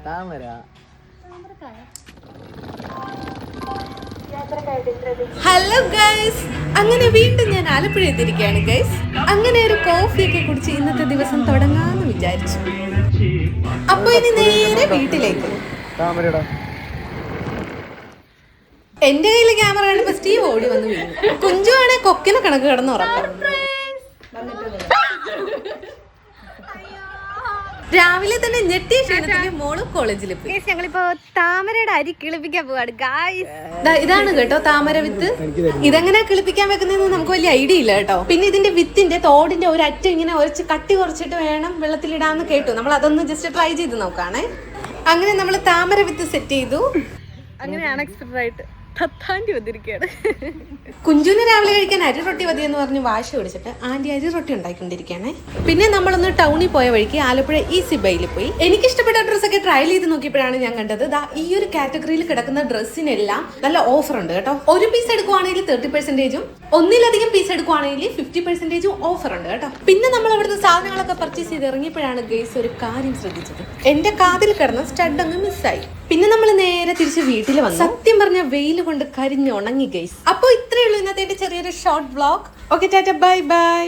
താമര. Hello guys, അങ്ങനെ വീണ്ടും ഞാൻ ആലപ്പുഴ എത്തിയിരിക്കുകയാണ് ഗൈസ്. അങ്ങനെ ഒരു കോഫിയൊക്കെ കുടിച്ച് ഇന്നത്തെ ദിവസം തുടങ്ങാന്ന് വിചാരിച്ചു. അപ്പൊ ഇനി നേരെ വീട്ടിലേക്ക്. എന്റെ കയ്യില് ക്യാമറ കണ്ടപ്പോ സ്റ്റീവ് ഓടി വന്ന് വീണു. കുഞ്ചുവാണെ കൊക്കിനെ കണക്ക് കിടന്ന് ഉറക്കം. രാവിലെ തന്നെ ഞെട്ടിയ ക്ഷീണത്തില് മോള് കോളേജിൽ പോയി. ഞങ്ങളിപ്പോ താമരയുടെ അരി കിളിപ്പിക്കാൻ പോവാണ് ഗായ്സ്. ഇതാണ് കേട്ടോ താമര വിത്ത്. ഇതെങ്ങനെ കിളിപ്പിക്കാൻ വെക്കുന്നതെന്ന് നമുക്ക് വലിയ ഐഡിയ ഇല്ല കേട്ടോ. പിന്നെ ഇതിന്റെ വിത്തിന്റെ തോടിന്റെ ഒരു അറ്റം ഇങ്ങനെ ഒരച്ച് കട്ടി കുറച്ചിട്ട് വേണം വെള്ളത്തിലിടാന്ന് കേട്ടു. നമ്മൾ അതൊന്ന് ജസ്റ്റ് ട്രൈ ചെയ്ത് നോക്കാണേ. അങ്ങനെ നമ്മൾ താമര വിത്ത് സെറ്റ് ചെയ്തു. അങ്ങനെ അൺഎക്സ്പെക്ടഡ് ആയിട്ട് തത്താണ്ടി വന്നിരിക്കുകയാണ്. കുഞ്ചുവിന് രാവിലെ കഴിക്കാൻ അരി റൊട്ടി മതി എന്ന് പറഞ്ഞ് വാശി പിടിച്ചിട്ട് ആന്റി അരി റൊട്ടി ഉണ്ടാക്കിക്കൊണ്ടിരിക്കുകയാണേ. പിന്നെ നമ്മളൊന്ന് ടൗണിൽ പോയ വഴിക്ക് ആലപ്പുഴ ഈസി ബൈയിൽ പോയി. എനിക്ക് ഇഷ്ടപ്പെട്ട ഡ്രസ്സൊക്കെ ട്രയൽ ചെയ്ത് നോക്കിയപ്പോഴാണ് ഞാൻ കണ്ടത് ഈ ഒരു കാറ്റഗറിയിൽ കിടക്കുന്ന ഡ്രസ്സിനെല്ലാം നല്ല ഓഫർ ഉണ്ട് കേട്ടോ. ഒരു പീസ് എടുക്കുവാണെങ്കിൽ 30%, ഒന്നിലധികം പീസ് എടുക്കുവാണെങ്കിൽ 50% ഓഫർ ഉണ്ട് കേട്ടോ. പിന്നെ നമ്മൾ അവിടുത്തെ സാധനങ്ങളൊക്കെ പർച്ചേസ് ചെയ്ത് ഇറങ്ങിയപ്പോഴാണ് ഗൈസ് ഒരു കാര്യം ശ്രദ്ധിച്ചത്. എന്റെ കാതിൽ കിടന്ന സ്റ്റഡ് അങ്ങ് മിസ്സായി. പിന്നെ നമ്മൾ നേരെ തിരിച്ച് വീട്ടിൽ വന്നു. സത്യം പറഞ്ഞ വെയിൽ കൊണ്ട് കരിഞ്ഞുണങ്ങി ഗൈസ്. അപ്പോൾ ഇത്രയേ ഉള്ളൂ ഇന്നത്തെ ചെറിയൊരു short vlog. Okay, Tata, bye bye.